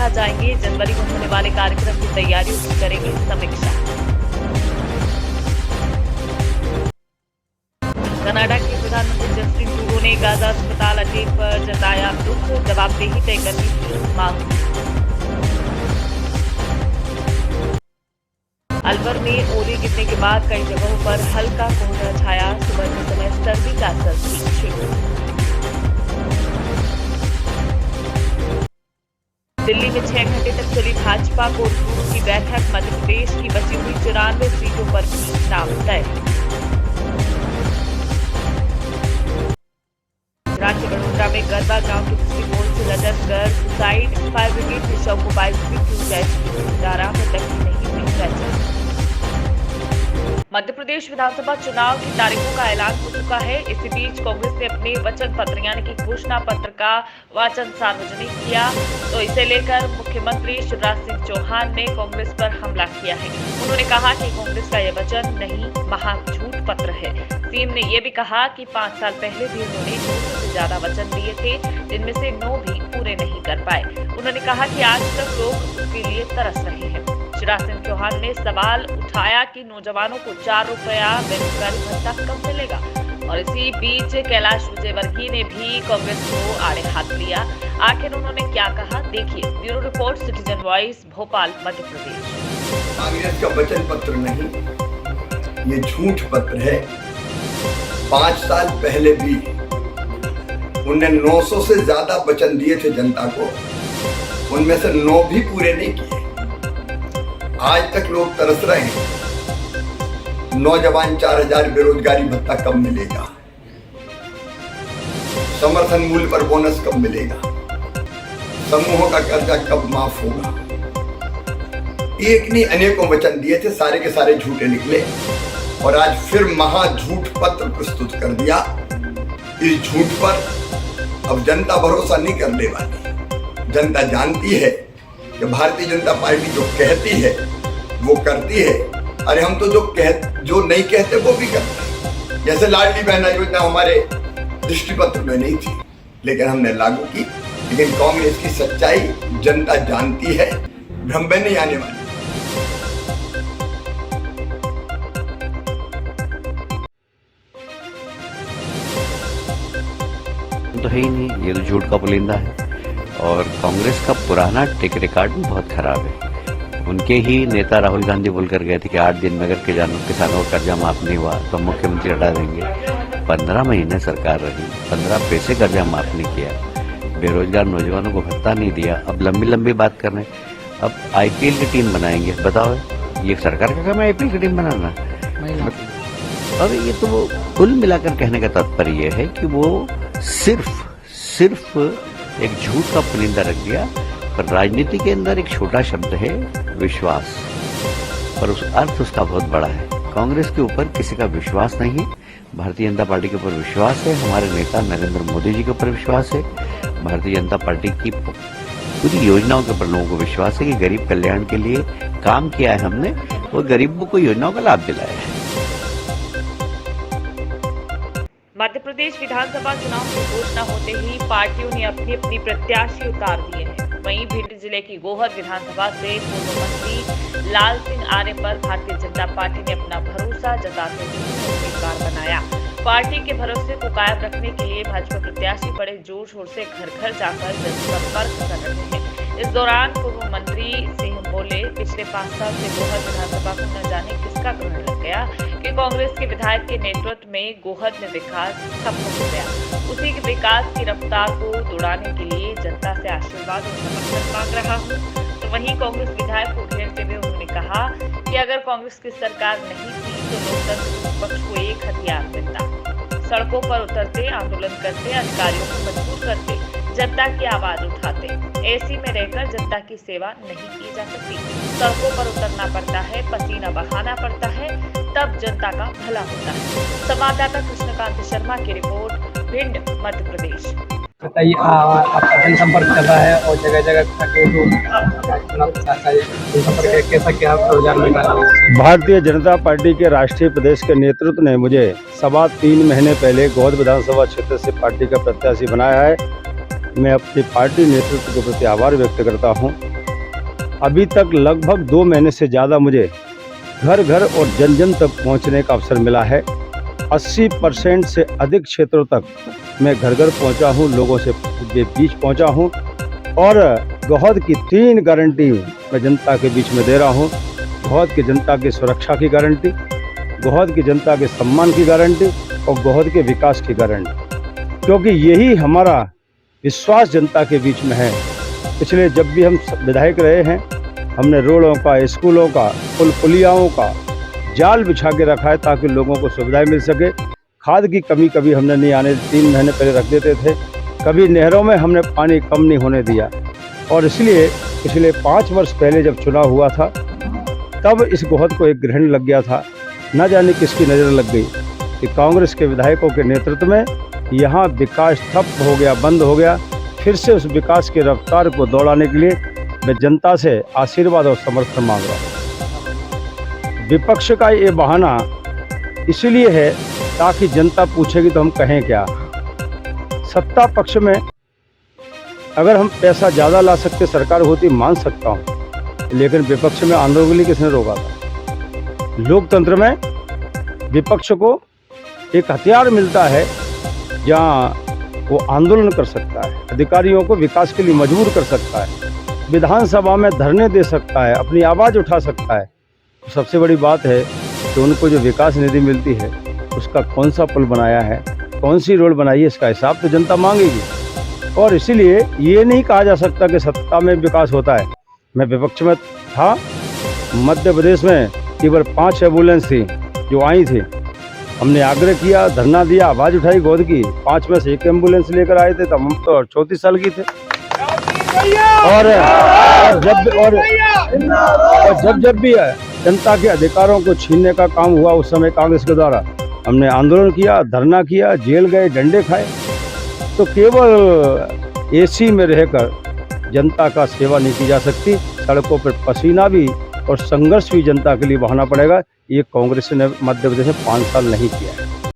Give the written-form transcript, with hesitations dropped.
कहाँ जाएंगे, जनवरी में होने वाले कार्यक्रम की तैयारियों की करेंगे समीक्षा। कनाडा के प्रधानमंत्री जस्टिन ट्रूडो ने गाजा अस्पताल अटैक पर जताया दुख, जवाबदेही तय करने की मांग। अलवर में ओले गिरने के बाद कई जगहों पर हल्का कोहरा छाया, सुबह के समय सर्दी का असर भी शुरू। दिल्ली में 6 घंटे तक चली भाजपा कोर ग्रुप की बैठक, मध्य प्रदेश की बची हुई 94 सीटों पर भी नाम तय। गुजरात के वडोदरा में गरबा गांव के दूसरी पोल से लटक कर सुसाइड, फायर ब्रिगेड के शव को बाइक की जाए धारा में तक की नहीं हुई पहचान। मध्य प्रदेश विधानसभा चुनाव की तारीखों का ऐलान हो चुका है। इसी बीच कांग्रेस ने अपने वचन पत्र यानी कि घोषणा पत्र का वाचन सार्वजनिक किया, तो इसे लेकर मुख्यमंत्री शिवराज सिंह चौहान ने कांग्रेस पर हमला किया है। उन्होंने कहा कि कांग्रेस का यह वचन नहीं, महा झूठ पत्र है। सीएम ने यह भी कहा कि 5 साल पहले भी उन्होंने 200 से ज्यादा वचन दिए थे, जिनमें से 9 भी पूरे नहीं कर पाए। उन्होंने कहा कि आज तक लोग उसके लिए तरस रहे हैं। शिवराज सिंह चौहान ने सवाल उठाया कि नौजवानों को 4 रुपया बेरोजगारी भत्ता कब मिलेगा, और इसी बीच कैलाश विजयवर्गीय ने भी कांग्रेस को आड़े हाथ लिया। आखिर उन्होंने क्या कहा, देखिए bureau report, citizen voice, Bhopal, Madhya Pradesh. Congress का वचन पत्र नहीं, ये झूठ पत्र है। 5 साल पहले भी उन्होंने 900 से ज्यादा वचन दिए थे जनता को, उनमें से 9 भी पूरे नहीं किए। आज तक लोग तरस रहे हैं। नौजवान 4000 बेरोजगारी भत्ता कब मिलेगा, समर्थन मूल्य पर बोनस कब मिलेगा, समूहों का कर्जा कब माफ होगा। एक नहीं अनेकों वचन दिए थे, सारे के सारे झूठे निकले और आज फिर महा झूठ पत्र प्रस्तुत कर दिया। इस झूठ पर अब जनता भरोसा नहीं करने वाली। जनता जानती है कि भारतीय जनता पार्टी जो कहती है वो करती है। अरे हम तो जो नहीं कहते वो भी करते हैं। जैसे लाडली बहना योजना हमारे दृष्टि पत्र में नहीं थी, लेकिन हमने लागू की। लेकिन कांग्रेस की सच्चाई जनता जानती है, भ्रम में नहीं आने वाली। तो है ही नहीं, ये तो झूठ का पुलिंदा है। और कांग्रेस का पुराना ट्रैक रिकॉर्ड भी बहुत खराब है। उनके ही नेता राहुल गांधी बोलकर गए थे कि 8 दिन में अगर किसानों का कर्जा माफ नहीं हुआ तो मुख्यमंत्री हटा देंगे। 15 महीने सरकार रही, 15 पैसे कर्जा माफ नहीं किया, बेरोजगार नौजवानों को भत्ता नहीं दिया। अब लंबी लंबी बात कर रहे हैं। अब आईपीएल की टीम बनाएंगे, बताओ ये सरकार का काम है आईपीएल की टीम बनाना? और ये तो वो कुल मिलाकर कहने का तात्पर्य यह है कि वो सिर्फ एक झूठ का पुलिंदा रख दिया। पर राजनीति के अंदर एक छोटा शब्द है विश्वास, पर उस अर्थ उसका बहुत बड़ा है। कांग्रेस के ऊपर किसी का विश्वास नहीं है, भारतीय जनता पार्टी के ऊपर विश्वास है, हमारे नेता नरेंद्र मोदी जी के ऊपर विश्वास है, भारतीय जनता पार्टी की पूरी योजनाओं के ऊपर लोगों को विश्वास है कि गरीब कल्याण के लिए काम किया है हमने और गरीबों को योजनाओं का लाभ दिलाया है। मध्य प्रदेश विधानसभा चुनाव की घोषणा होते ही पार्टियों ने अपनी अपनी प्रत्याशी उतार दिए हैं। वहीं भिंड जिले की गोहद विधानसभा से पूर्व मंत्री लाल सिंह आर्य पर भारतीय जनता पार्टी ने अपना भरोसा जताते हुए उम्मीदवार बनाया। पार्टी के भरोसे को कायम रखने के लिए भाजपा प्रत्याशी बड़े जोर शोर से घर घर जाकर जनसंपर्क कर रहे हैं। इस दौरान पूर्व मंत्री सिंह बोले, पिछले 5 साल से गोहद विधानसभा को न जाने किसका ग्रहण लग गया कि कांग्रेस के विधायक के नेतृत्व में गोहद में विकास ठप हो गया। उसी के विकास की रफ्तार को दौड़ाने के लिए जनता से आशीर्वाद और समर्थन मांग रहा हूँ। तो वहीं कांग्रेस विधायक को घेरते हुए उन्होंने कहा कि अगर कांग्रेस की सरकार नहीं थी तो लोकतंत्र पक्ष को एक हथियार मिलता। सड़कों पर उतरते, आंदोलन करते, अधिकारियों को मजबूर करते, जनता की आवाज उठाते। ऐसी में रहकर जनता की सेवा नहीं की जा सकती। सड़कों पर उतरना पड़ता है, पसीना बहाना पड़ता है, तब जनता का भला होता है। संवाददाता कृष्णकांत शर्मा की रिपोर्ट, भिंड, मध्य प्रदेश। बताइए, आपका जनसंपर्क चल रहा है और जगह जगह जनसंपर्क कैसा क्या रुझान मिल रहा है? भारतीय जनता पार्टी के राष्ट्रीय प्रदेश के नेतृत्व ने मुझे 3.25 महीने पहले गोहद विधानसभा क्षेत्र से पार्टी का प्रत्याशी बनाया है। मैं अपनी पार्टी नेतृत्व के प्रति आभार व्यक्त करता हूं। अभी तक लगभग 2 महीने से ज़्यादा मुझे घर घर और जन जन तक पहुंचने का अवसर मिला है। 80% से अधिक क्षेत्रों तक मैं घर घर पहुंचा हूं, लोगों से बीच पहुंचा हूं और गौहद की 3 गारंटी मैं जनता के बीच में दे रहा हूं। गौहद की जनता की सुरक्षा की गारंटी, गौहद की जनता के सम्मान की गारंटी और गौहद के विकास की गारंटी, क्योंकि यही हमारा विश्वास जनता के बीच में है। पिछले जब भी हम विधायक रहे हैं, हमने रोडों का, स्कूलों का, पुल पुलियाओं का जाल बिछा के रखा है ताकि लोगों को सुविधाएं मिल सके। खाद की कमी कभी हमने नहीं आने, 3 महीने पहले रख देते थे। कभी नहरों में हमने पानी कम नहीं होने दिया और इसलिए पिछले 5 वर्ष पहले जब चुनाव हुआ था तब इस गौहद को एक ग्रहण लग गया था। न जाने किसकी नज़र लग गई कि कांग्रेस के विधायकों के नेतृत्व में यहाँ विकास ठप हो गया, बंद हो गया। फिर से उस विकास की रफ्तार को दौड़ाने के लिए मैं जनता से आशीर्वाद और समर्थन मांग रहा हूँ। विपक्ष का ये बहाना इसलिए है ताकि जनता पूछेगी तो हम कहें क्या। सत्ता पक्ष में अगर हम पैसा ज़्यादा ला सकते सरकार होती मान सकता हूँ, लेकिन विपक्ष में आंदोलन के लिए किसने रोका था। लोकतंत्र में विपक्ष को एक हथियार मिलता है जहाँ वो आंदोलन कर सकता है, अधिकारियों को विकास के लिए मजबूर कर सकता है, विधानसभा में धरने दे सकता है, अपनी आवाज़ उठा सकता है। तो सबसे बड़ी बात है कि उनको जो विकास निधि मिलती है उसका कौन सा पुल बनाया है, कौन सी रोड बनाई है, इसका हिसाब तो जनता मांगेगी। और इसीलिए ये नहीं कहा जा सकता कि सत्ता में विकास होता है। मैं विपक्ष में था, मध्य प्रदेश में केवल 5 एम्बुलेंस थी जो आई थी। हमने आग्रह किया, धरना दिया, आवाज़ उठाई गौहद की। 5 में से 1 एम्बुलेंस लेकर आए थे, तब हम तो 34 साल की थे। और जब भी जनता के अधिकारों को छीनने का काम हुआ उस समय कांग्रेस के द्वारा, हमने आंदोलन किया, धरना किया, जेल गए, डंडे खाए। तो केवल एसी में रहकर जनता का सेवा नहीं की जा सकती, सड़कों पर पसीना भी और संघर्ष भी जनता के लिए बहाना पड़ेगा। ये कांग्रेस ने मध्य प्रदेश में 5 साल नहीं किया है।